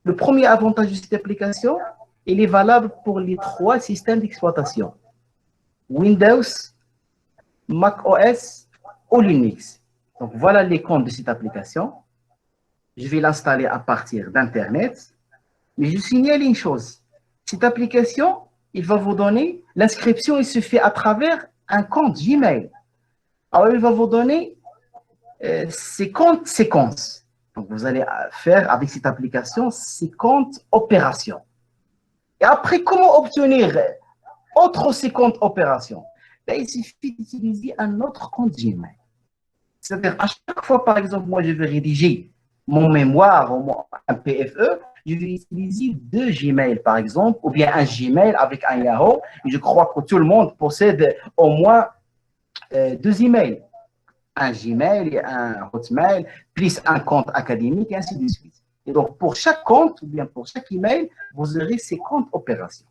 Le premier avantage de cette application, il est valable pour les 3 systèmes d'exploitation. Windows, Mac OS ou Linux. Donc, voilà les comptes de cette application. Je vais l'installer à partir d'Internet. Mais je signale une chose. Cette application, il va vous donner, l'inscription, il se fait à travers un compte Gmail. Alors, il va vous donner ces comptes séquences. Donc, vous allez faire avec cette application ces comptes opérations. Et après, comment obtenir autre séquence opération? Là, il suffit d'utiliser un autre compte Gmail. C'est-à-dire, à chaque fois, par exemple, moi, je vais rédiger mon mémoire ou un PFE, je vais utiliser 2 Gmail, par exemple, ou bien un Gmail avec un Yahoo. Et je crois que tout le monde possède au moins 2 emails. Un Gmail et un Hotmail, plus un compte académique, et ainsi de suite. Et donc, pour chaque compte, ou bien pour chaque email, vous aurez ces comptes opérations.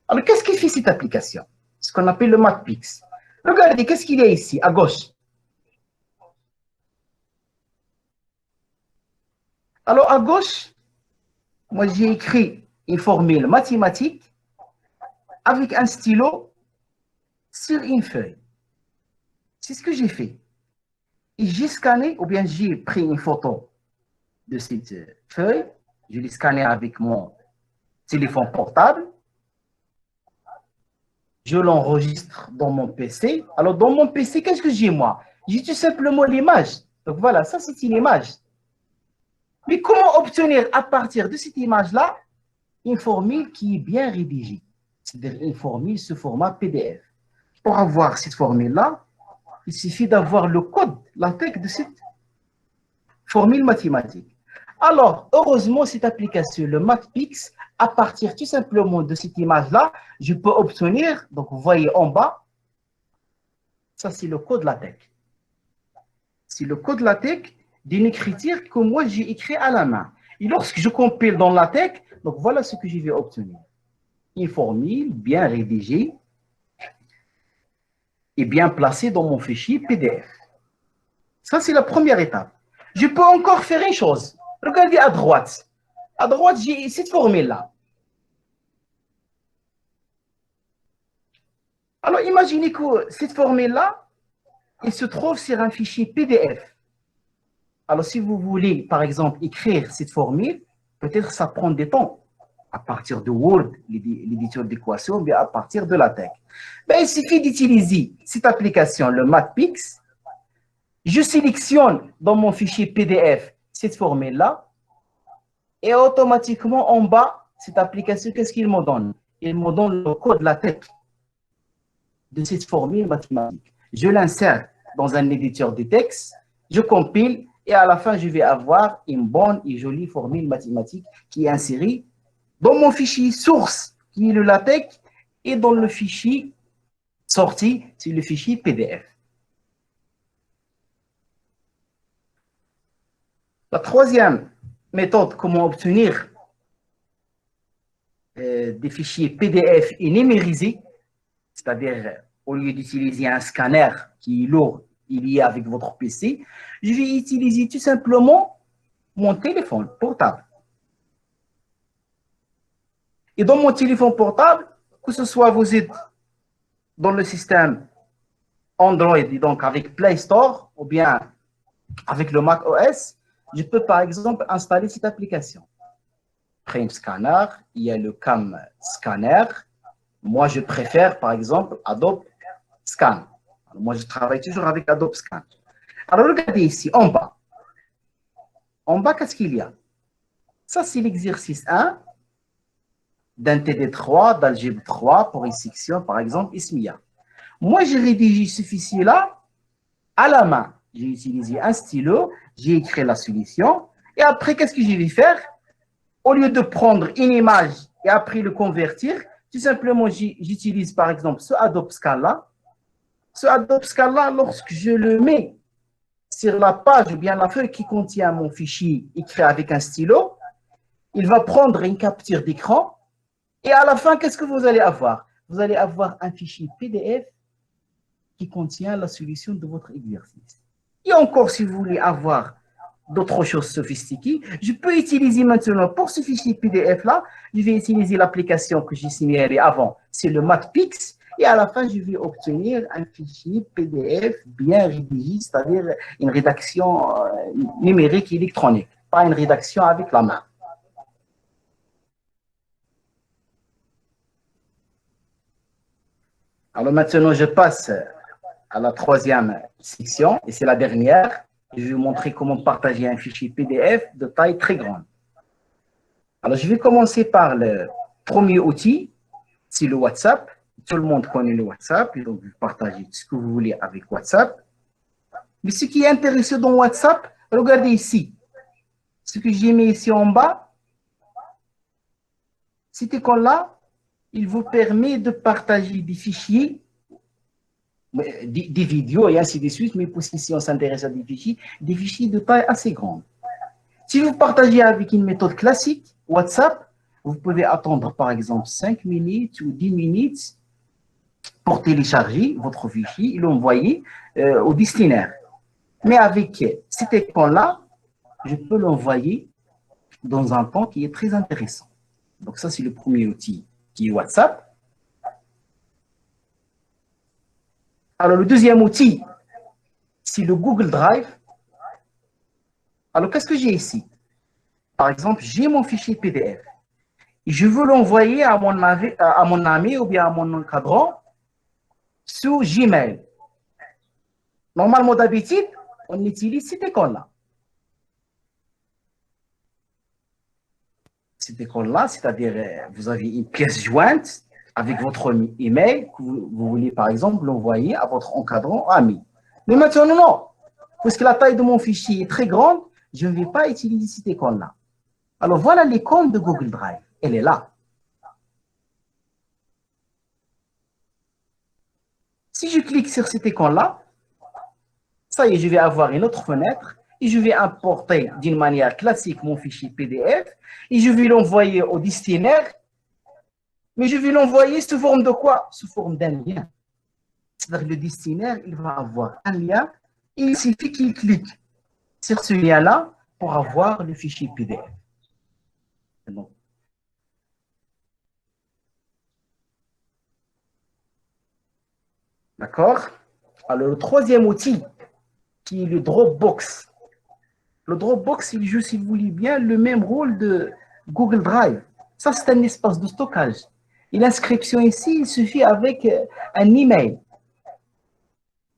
Alors, qu'est-ce qui fait cette application? Ce qu'on appelle le Matpix. Regardez, qu'est-ce qu'il y a ici, à gauche? Alors, à gauche, moi, j'ai écrit une formule mathématique avec un stylo sur une feuille. C'est ce que j'ai fait. Et j'ai scanné, ou bien j'ai pris une photo de cette feuille. Je l'ai scanné avec mon téléphone portable. Je l'enregistre dans mon PC. Alors, dans mon PC, qu'est-ce que j'ai, moi? J'ai tout simplement l'image. Donc, voilà, ça, c'est une image. Mais comment obtenir, à partir de cette image-là, une formule qui est bien rédigée? C'est-à-dire une formule sous format PDF. Pour avoir cette formule-là, il suffit d'avoir le code, la tech de cette formule mathématique. Alors, heureusement, cette application, le Matpix, à partir tout simplement de cette image-là, je peux obtenir, donc vous voyez en bas, ça c'est le code LaTeX. C'est le code LaTeX d'une écriture que moi j'ai écrit à la main. Et lorsque je compile dans LaTeX, donc voilà ce que je vais obtenir. Une formule bien rédigée et bien placée dans mon fichier PDF. Ça c'est la première étape. Je peux encore faire une chose. Regardez à droite. À droite, j'ai cette formule-là. Alors, imaginez que cette formule-là, elle se trouve sur un fichier PDF. Alors, si vous voulez, par exemple, écrire cette formule, peut-être ça prend du temps. À partir de Word, l'éditeur d'équations, bien à partir de LaTeX. Ben, il suffit d'utiliser cette application, le Matpix. Je sélectionne dans mon fichier PDF cette formule-là. Et automatiquement, en bas, cette application, qu'est-ce qu'il me donne? Il me donne le code LaTeX de cette formule mathématique. Je l'insère dans un éditeur de texte, je compile, et à la fin, je vais avoir une bonne et jolie formule mathématique qui est insérée dans mon fichier source, qui est le LaTeX, et dans le fichier sorti, c'est le fichier PDF. La troisième méthode, comment obtenir des fichiers PDF et numérisés, c'est-à-dire au lieu d'utiliser un scanner qui est lourd et lié avec votre PC, je vais utiliser tout simplement mon téléphone portable. Et dans mon téléphone portable, que ce soit vous êtes dans le système Android, et donc avec Play Store, ou bien avec le Mac OS, je peux par exemple installer cette application. Prime Scanner, il y a le Cam Scanner. Moi, je préfère par exemple Adobe Scan. Alors, moi, je travaille toujours avec Adobe Scan. Alors, regardez ici, en bas. En bas, qu'est-ce qu'il y a? Ça, c'est l'exercice 1 d'un TD3, d'algèbre 3 pour une section, par exemple, Ismia. Moi, j'ai rédigé ce fichier-là à la main. J'ai utilisé un stylo, j'ai écrit la solution. Et après, qu'est-ce que je vais faire? Au lieu de prendre une image et après le convertir, tout simplement, j'utilise par exemple ce Adobe Scan-là. Ce Adobe Scan-là, lorsque je le mets sur la page ou bien la feuille qui contient mon fichier écrit avec un stylo, il va prendre une capture d'écran et à la fin, qu'est-ce que vous allez avoir? vous allez avoir un fichier PDF qui contient la solution de votre exercice. Et encore, si vous voulez avoir d'autres choses sophistiquées, je peux utiliser maintenant pour ce fichier PDF-là, je vais utiliser l'application que j'ai signalée avant, c'est le MathPix, et à la fin, je vais obtenir un fichier PDF bien rédigé, c'est-à-dire une rédaction numérique électronique, pas une rédaction avec la main. Alors maintenant, je passe à la troisième section, et c'est la dernière. Je vais vous montrer comment partager un fichier PDF de taille très grande. Alors, je vais commencer par le premier outil, c'est le WhatsApp. Tout le monde connaît le WhatsApp, et donc vous partagez ce que vous voulez avec WhatsApp. Mais ce qui est intéressant dans WhatsApp, regardez ici. Ce que j'ai mis ici en bas, cet icône-là, il vous permet de partager des fichiers, des vidéos et ainsi de suite, mais pour si on s'intéresse à des fichiers de taille assez grande. Si vous partagez avec une méthode classique, WhatsApp, vous pouvez attendre par exemple 5 minutes ou 10 minutes pour télécharger votre fichier et l'envoyer au destinataire. Mais avec cet écran-là, je peux l'envoyer dans un temps qui est très intéressant. Donc ça, c'est le premier outil qui est WhatsApp. Alors, le deuxième outil, c'est le Google Drive. Alors, qu'est-ce que j'ai ici? Par exemple, j'ai mon fichier PDF. Et je veux l'envoyer à mon ami ou bien à mon encadrant sous Gmail. Normalement, d'habitude, on utilise cette école-là. Cette école-là, c'est-à-dire, vous avez une pièce jointe avec votre email que vous voulez, par exemple, l'envoyer à votre encadrant ami. Mais maintenant, non. Puisque la taille de mon fichier est très grande, je ne vais pas utiliser cette icône-là. Alors, voilà l'icône de Google Drive. Elle est là. Si je clique sur cette icône-là, ça y est, je vais avoir une autre fenêtre et je vais importer d'une manière classique mon fichier PDF et je vais l'envoyer au destinataire. Mais je vais l'envoyer sous forme de quoi? Sous forme d'un lien. C'est-à-dire que le destinataire, il va avoir un lien et il suffit qu'il clique sur ce lien-là pour avoir le fichier PDF. Bon. D'accord? Alors, le troisième outil, qui est le Dropbox. Le Dropbox, il joue, si vous voulez bien, le même rôle de Google Drive. Ça, c'est un espace de stockage. Et l'inscription ici, il suffit avec un email.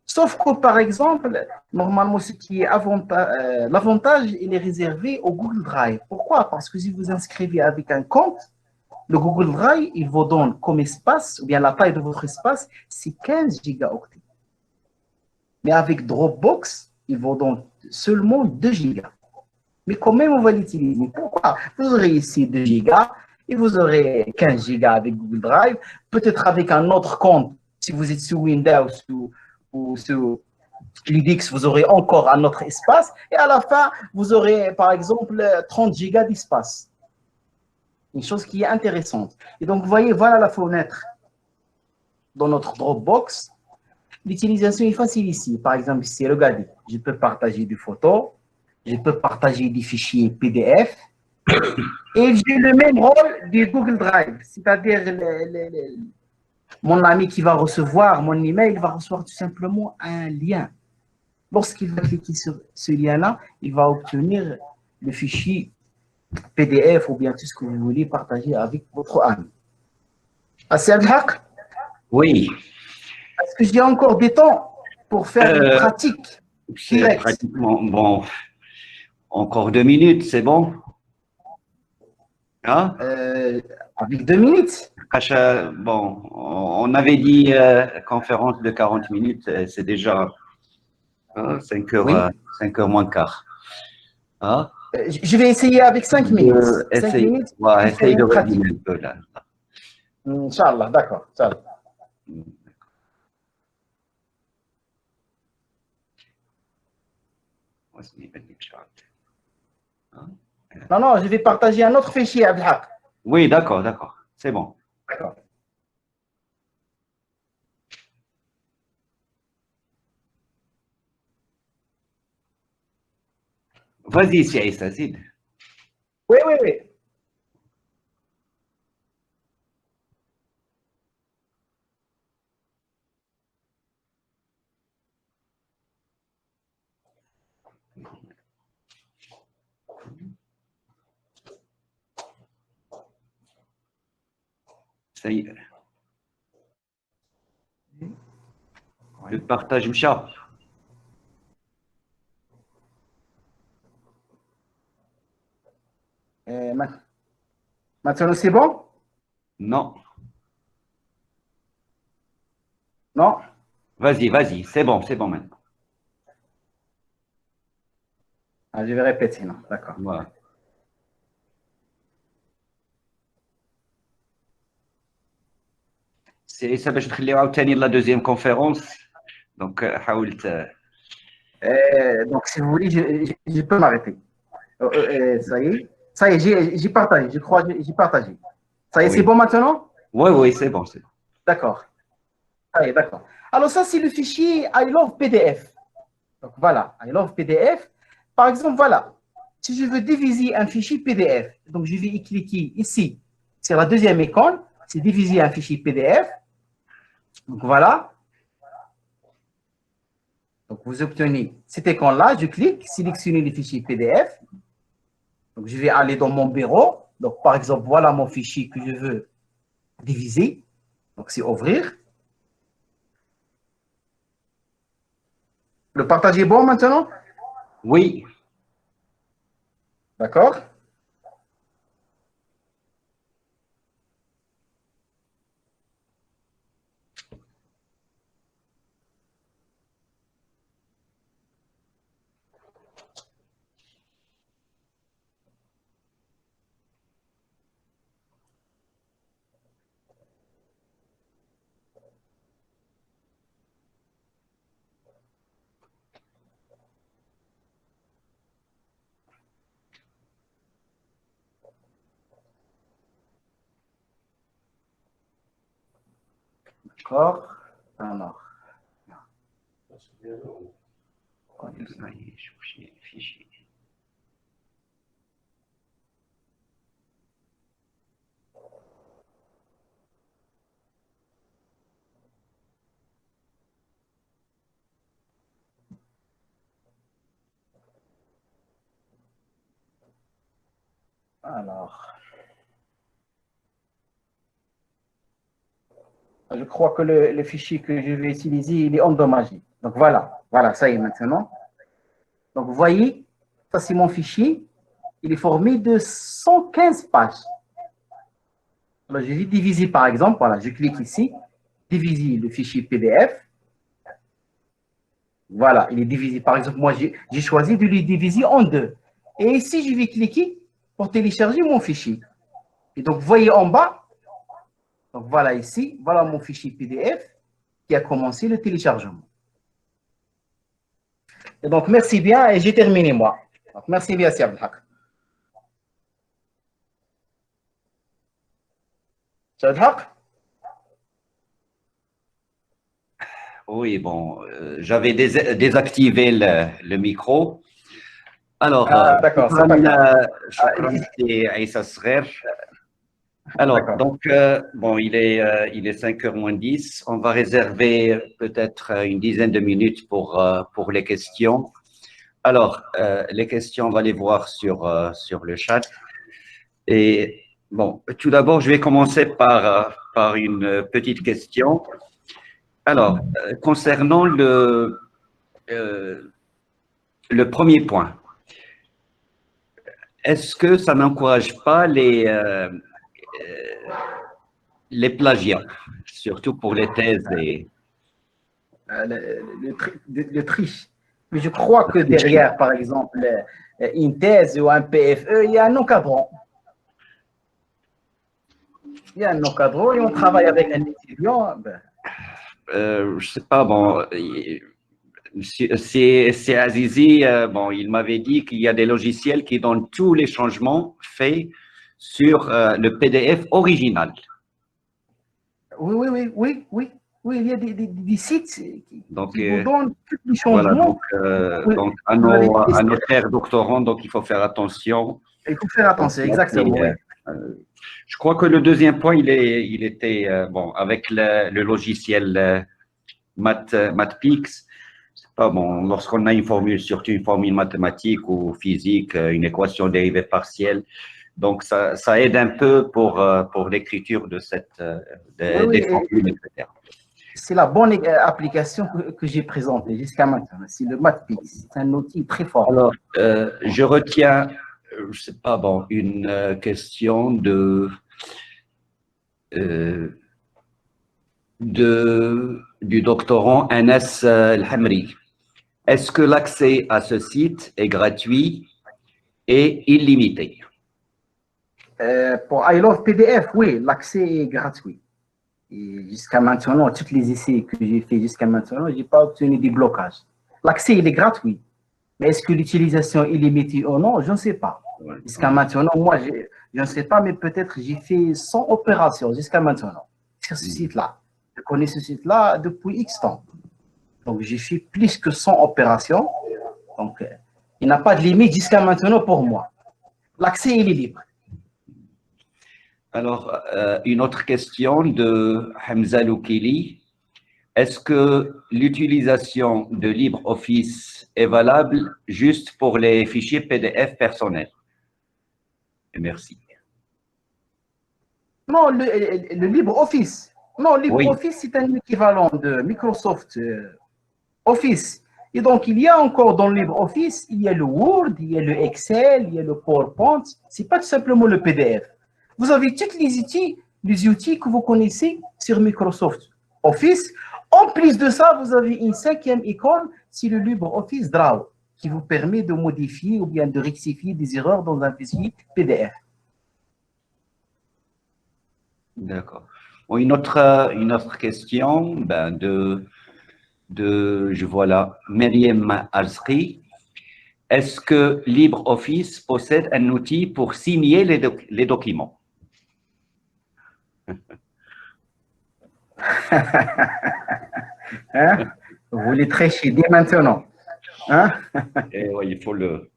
Sauf que, par exemple, normalement, ce qui est l'avantage, il est réservé au Google Drive. Pourquoi? Parce que si vous inscrivez avec un compte, le Google Drive, il vous donne comme espace, ou bien la taille de votre espace, c'est 15 gigaoctets. Mais avec Dropbox, il vous donne seulement 2 gigas. Mais quand même, on va l'utiliser. Pourquoi? Vous aurez ici 2 gigas et vous aurez 15 gigas avec Google Drive. Peut-être avec un autre compte, si vous êtes sous Windows ou sous Linux, vous aurez encore un autre espace. Et à la fin, vous aurez, par exemple, 30 gigas d'espace. Une chose qui est intéressante. Et donc, vous voyez, voilà la fenêtre dans notre Dropbox. L'utilisation est facile ici. Par exemple, ici, regardez, je peux partager des photos, je peux partager des fichiers PDF, et j'ai le même rôle du Google Drive, c'est-à-dire mon ami qui va recevoir mon email, il va recevoir tout simplement un lien. Lorsqu'il va cliquer sur ce lien-là, il va obtenir le fichier PDF ou bien tout ce que vous voulez partager avec votre ami. Assez Abdelhak? Oui. Est-ce que j'ai encore des temps pour faire une pratique C'est pratiquement bon. Encore 2 minutes, c'est bon? Hein? Avec 2 minutes. Bon, on avait dit conférence de 40 minutes, c'est déjà 5 heures, Oui. 5 heures moins quart. Hein? Je vais essayer avec 5 minutes. 5 minutes. Ouais, essaye de résumer un peu là. Inch'Allah, d'accord. Non, je vais partager un autre fichier, Abdelhak. Oui, d'accord, c'est bon. D'accord. Vas-y, c'est Aïssa, zid. Oui, oui, oui. Ça y est. Le partage مشى. Maintenant, c'est bon? Non. Non? Vas-y, c'est bon maintenant. Ah, je vais répéter, non, d'accord. Voilà. C'est ça باش نخليو عاوتاني la deuxième conférence. Donc حاولت Donc, si vous voulez, je peux m'arrêter. Ça y est, j'ai partagé, je crois, j'ai partagé. Ça y est, Oui. c'est bon maintenant? Oui, c'est bon. D'accord. Ça y est, d'accord. Alors, ça, c'est le fichier I love PDF. Donc, voilà, I love PDF. Par exemple, voilà, si je veux diviser un fichier PDF, donc je vais y cliquer ici, sur la deuxième icône, c'est diviser un fichier PDF. Donc, voilà. Donc, vous obtenez cette icône-là, je clique, sélectionner le fichier PDF. Donc, je vais aller dans mon bureau. Donc, par exemple, voilà mon fichier que je veux diviser. Donc, c'est ouvrir. Le partage est bon maintenant? Oui. D'accord? D'accord. Alors. Alors. Je crois que le fichier que je vais utiliser, il est endommagé. Donc voilà, ça y est maintenant. Donc vous voyez, ça c'est mon fichier. Il est formé de 115 pages. Alors je vais diviser par exemple, voilà, je clique ici, diviser le fichier PDF. Voilà, il est divisé. Par exemple, moi j'ai choisi de le diviser en deux. Et ici, je vais cliquer pour télécharger mon fichier. Et donc vous voyez en bas, donc voilà ici, voilà mon fichier PDF qui a commencé le téléchargement. Et donc merci bien et j'ai terminé moi. Donc, merci bien, Sir Abdelhak. Sir Abdelhak? Oui, bon, j'avais désactivé le micro. Alors, d'accord, c'est pas grave. c'est Aïssa Srer. Alors, donc, bon, il est 5h moins 10. On va réserver peut-être une dizaine de minutes pour les questions. Alors, les questions, on va les voir sur le chat. Et bon, tout d'abord, je vais commencer par une petite question. Alors, concernant le premier point, est-ce que ça n'encourage pas les plagiats, surtout pour les thèses et… Le triche. Mais je crois que derrière, par exemple, une thèse ou un PFE, il y a un encadrant. Il y a un encadrant et on travaille avec un étudiant. je sais pas, bon, c'est Azizi, bon, il m'avait dit qu'il y a des logiciels qui donnent tous les changements faits sur le PDF original. Oui. Oui, il y a des sites qui Donc, vous donnent tous les voilà, changements. donc à nos chers doctorants, donc il faut faire attention. Il faut faire attention, exactement. Oui. Je crois que le deuxième point, il était bon avec le logiciel MathPix. C'est pas bon lorsqu'on a une formule, surtout une formule mathématique ou physique, une équation dérivée partielle. Donc ça aide un peu pour l'écriture de des formules, etc. C'est la bonne application que j'ai présentée jusqu'à maintenant. C'est le MathPix. C'est un outil très fort. Alors, je retiens, je sais pas, bon, une question du doctorant Anas El-Hamri. Est-ce que l'accès à ce site est gratuit et illimité? Pour I Love PDF, oui, l'accès est gratuit. Et jusqu'à maintenant, tous les essais que j'ai fait jusqu'à maintenant, je n'ai pas obtenu des blocages. L'accès, il est gratuit. Mais est-ce que l'utilisation est limitée ou non? Je ne sais pas. Jusqu'à maintenant, moi, je ne sais pas, mais peut-être j'ai fait 100 opérations jusqu'à maintenant sur ce site-là. Je connais ce site-là depuis X temps. Donc, j'ai fait plus que 100 opérations. Donc, il n'y a pas de limite jusqu'à maintenant pour moi. L'accès, il est libre. Alors, une autre question de Hamza Loukili. Est-ce que l'utilisation de LibreOffice est valable juste pour les fichiers PDF personnels? Merci. Non, le LibreOffice. Non, LibreOffice, c'est un équivalent de Microsoft Office. Et donc, il y a encore dans LibreOffice, il y a le Word, il y a le Excel, il y a le PowerPoint. Ce n'est pas tout simplement le PDF. Vous avez tous les outils que vous connaissez sur Microsoft Office. En plus de ça, vous avez une 5e icône, c'est le LibreOffice Draw, qui vous permet de modifier ou bien de rectifier des erreurs dans un fichier PDF. D'accord. Bon, une autre question je vois là, Myriam Azri. Est-ce que LibreOffice possède un outil pour signer les documents? Hein? Vous voulez tricher dès maintenant, hein? Oui, il faut le...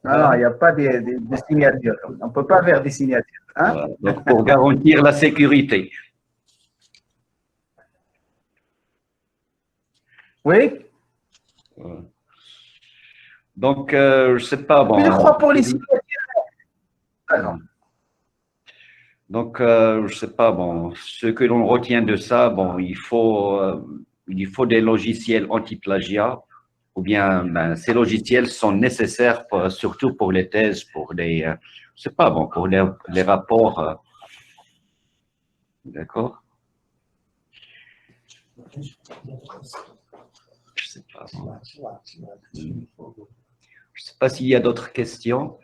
Non, il n'y a pas de signature. On ne peut pas faire des signatures. Hein? Voilà. Donc, pour garantir la sécurité. Oui. Donc, je ne sais pas. Bon, Mais je crois pour les signatures. Alors. Donc, je ne sais pas, bon, ce que l'on retient de ça, bon, il faut des logiciels anti-plagiat, ou bien ces logiciels sont nécessaires surtout pour les thèses, pour les, je sais pas, bon, pour les rapports, d'accord? Je sais pas. Je sais pas s'il y a d'autres questions.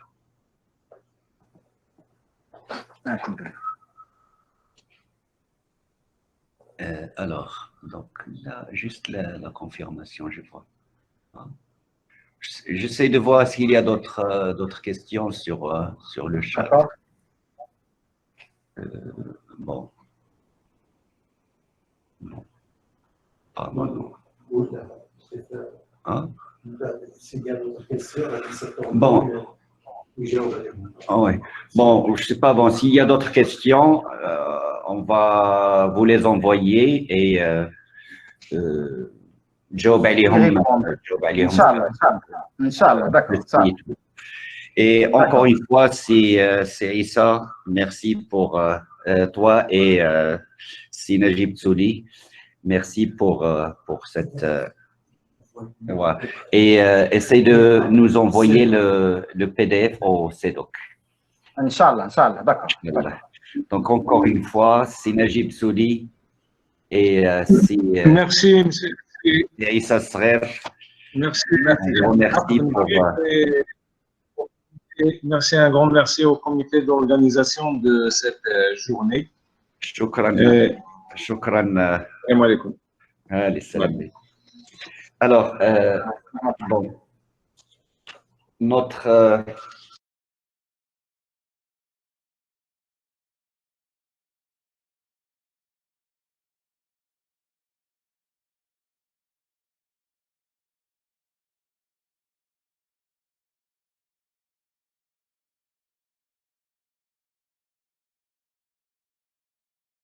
Alors, donc là, juste la confirmation, je vois. J'essaie de voir s'il y a d'autres questions sur le chat. Bon. Non. Pardon, non. Hein? Bon. Ah ouais. Bon, je sais pas, bon, s'il y a d'autres questions, on va vous les envoyer et Joe Balihom. Inch'Allah, d'accord. Et encore une fois, c'est Issa. Merci pour toi et c'est Najib Tsouli. Merci pour cette... ouais. Et essaye de nous envoyer le PDF au CEDOC. Inch'Allah, d'accord. Voilà. Donc, encore une fois, c'est Najib Tsouli et c'est... merci, monsieur. Et Issa Sref. Merci. Merci un grand merci au comité d'organisation de cette journée. Shukran. Shukran. Allez, salam. Alors, bon, notre